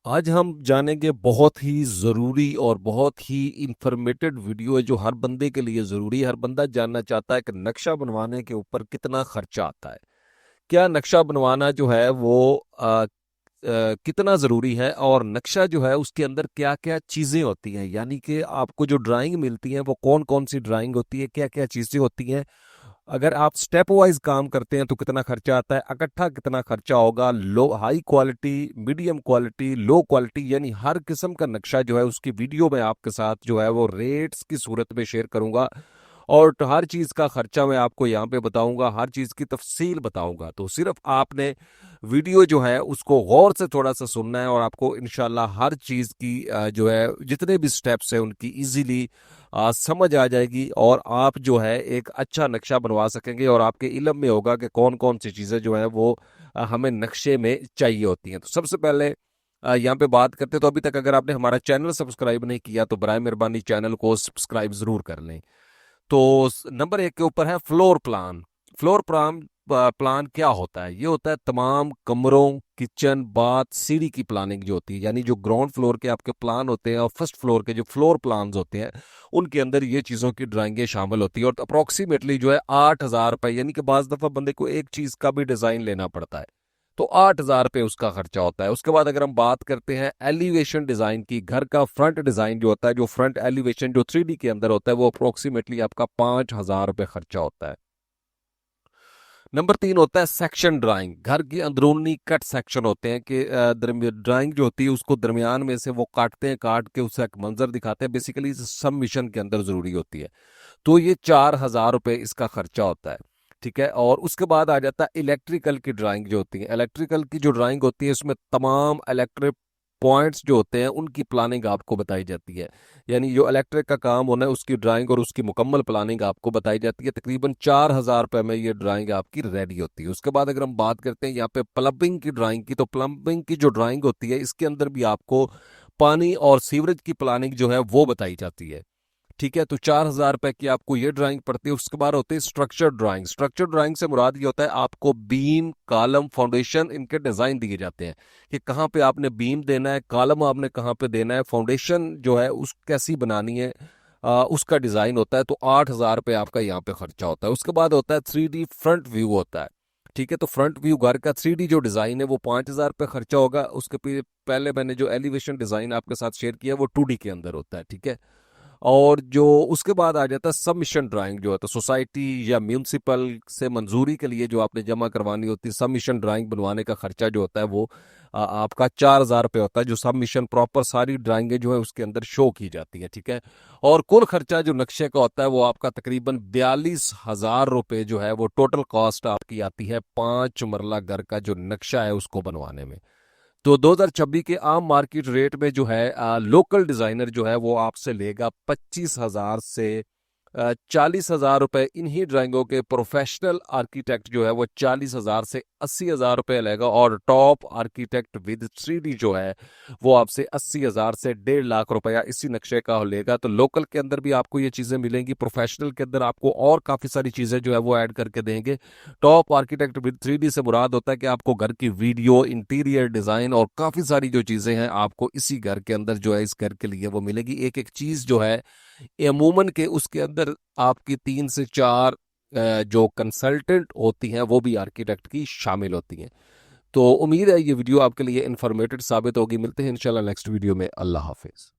आज हम जानेंगे बहुत ही ज़रूरी और बहुत ही इंफॉर्मेटेड वीडियो है जो हर बंदे के लिए ज़रूरी है। हर बंदा जानना चाहता है कि नक्शा बनवाने के ऊपर कितना खर्चा आता है। क्या नक्शा बनवाना जो है वो कितना ज़रूरी है, और नक्शा जो है उसके अंदर क्या क्या चीज़ें होती हैं, यानी कि आपको जो ड्राइंग मिलती है वो कौन कौन सी ड्राइंग होती है, क्या क्या चीज़ें होती हैं। अगर आप स्टेप वाइज काम करते हैं तो कितना खर्चा आता है, इकट्ठा कितना खर्चा होगा, low high quality, medium quality, low quality, यानी हर किस्म का नक्शा जो है उसकी वीडियो में आपके साथ जो है वो रेट्स की सूरत में शेयर करूंगा। और तो हर चीज़ का खर्चा मैं आपको यहाँ पे बताऊंगा, हर चीज़ की तफसील बताऊंगा। तो सिर्फ आपने वीडियो जो है उसको गौर से थोड़ा सा सुनना है, और आपको इंशाल्लाह हर चीज़ की जो है जितने भी स्टेप्स हैं उनकी इजीली समझ आ जाएगी, और आप जो है एक अच्छा नक्शा बनवा सकेंगे, और आपके इल्म में होगा कि कौन कौन सी चीज़ें जो है वो हमें नक्शे में चाहिए होती हैं। तो सबसे पहले यहाँ पे बात करते हैं। तो अभी तक अगर आपने हमारा चैनल सब्सक्राइब नहीं किया तो बराए मेहरबानी चैनल को सब्सक्राइब जरूर कर लें। तो नंबर एक के ऊपर है floor plan. Floor plan plan क्या होता है? ये होता है तमाम कमरों, किचन, बाथ, सीढ़ी की प्लानिंग जो होती है, यानी जो ग्राउंड फ्लोर के आपके प्लान होते हैं और फर्स्ट फ्लोर के जो फ्लोर प्लान्स होते हैं उनके अंदर ये चीज़ों की ड्राइंगें शामिल होती है। और अप्रोक्सीमेटली जो है 8,000 रुपये, यानी कि बाज दफ़ा बंदे को एक चीज़ का भी डिज़ाइन लेना पड़ता है तो 8,000 रुपये उसका खर्चा होता है। उसके बाद अगर हम बात करते हैं एलिवेशन डिजाइन की, घर का फ्रंट डिजाइन जो होता है, जो फ्रंट एलिवेशन जो 3D के अंदर होता है, वो अप्रोक्सीमेटली आपका 5,000 रुपये खर्चा होता है। नंबर तीन होता है सेक्शन ड्राइंग। घर की अंदरूनी कट सेक्शन होते हैं कि ड्राइंग जो होती है उसको दरमियान में से वो काटते हैं, काट के उससे एक मंजर दिखाते हैं, बेसिकली सब मिशन के अंदर जरूरी होती है। तो ये 4,000 रुपये इसका खर्चा होता है। ठीक है। और उसके बाद आ जाता है इलेक्ट्रिकल की ड्राइंग जो होती है। इलेक्ट्रिकल की जो ड्राइंग होती है उसमें तमाम इलेक्ट्रिक पॉइंट्स जो होते हैं उनकी प्लानिंग आपको बताई जाती है, यानी जो इलेक्ट्रिक का काम होना है उसकी ड्राइंग और उसकी मुकम्मल प्लानिंग आपको बताई जाती है। तकरीबन 4,000 रुपये में ये ड्राइंग आपकी रेडी होती है। उसके बाद अगर हम बात करते हैं यहाँ पे प्लम्बिंग की ड्राइंग की, तो प्लम्बिंग की जो ड्राइंग होती है इसके अंदर भी आपको पानी और सीवरेज की प्लानिंग जो है वो बताई जाती है। ठीक है। तो 4,000 रुपए की आपको ये ड्राइंग पड़ती है। उसके बाद होती है स्ट्रक्चर ड्राइंग। स्ट्रक्चर ड्राइंग से मुराद ये होता है आपको बीम, कॉलम, फाउंडेशन, इनके डिजाइन दिए जाते हैं कि कहाँ पे आपने बीम देना है, कॉलम आपने कहाँ पे देना है, फाउंडेशन जो है उस कैसी बनानी है, उसका डिजाइन होता है। तो 8,000 रुपये आपका यहाँ पे खर्चा होता है। उसके बाद होता है 3D फ्रंट व्यू होता है। ठीक है। तो फ्रंट व्यू घर का 3D जो डिजाइन है वो 5,000 रुपये खर्चा होगा। उसके पहले मैंने जो एलिवेशन डिजाइन आपके साथ शेयर किया वो 2D के अंदर होता है। ठीक है। और जो उसके बाद आ जाता है सबमिशन ड्राइंग, जो है तो सोसाइटी या म्यूनसिपल से मंजूरी के लिए जो आपने जमा करवानी होती है, सबमिशन ड्राइंग बनवाने का खर्चा जो होता है वो आपका 4,000 रुपये होता है, जो सबमिशन प्रॉपर सारी ड्राइंगें जो है उसके अंदर शो की जाती है। ठीक है। और कुल खर्चा जो नक्शे का होता है वो आपका तकरीबन 42,000 रुपये जो है वो टोटल कॉस्ट आपकी आती है 5 मरला घर का जो नक्शा है उसको बनवाने में। तो 2026 के आम मार्केट रेट में जो है लोकल डिजाइनर जो है वो आपसे लेगा 25,000 से 40,000 रुपए। इन्हीं ड्राइंगों के प्रोफेशनल आर्किटेक्ट जो है वो 40,000 से 80,000 रुपए लेगा, और टॉप आर्किटेक्ट विद 3D जो है वो आपसे 80,000 से 1.5 लाख रुपया इसी नक्शे का लेगा। तो लोकल के अंदर भी आपको ये चीजें मिलेंगी, प्रोफेशनल के अंदर आपको और काफी सारी चीजें जो है वो ऐड करके देंगे। टॉप आर्किटेक्ट विद 3D से मुराद होता है कि आपको घर की वीडियो, इंटीरियर डिजाइन और काफी सारी जो चीजें हैं आपको इसी घर के अंदर जो है इस घर के लिए वो मिलेगी। एक एक चीज जो है अमूमन के उसके अंदर आपकी 3 से 4 जो कंसल्टेंट होती हैं वो भी आर्किटेक्ट की शामिल होती हैं। तो उम्मीद है ये वीडियो आपके लिए इंफॉर्मेटिव साबित होगी। मिलते हैं इंशाल्लाह नेक्स्ट वीडियो में। अल्लाह हाफिज।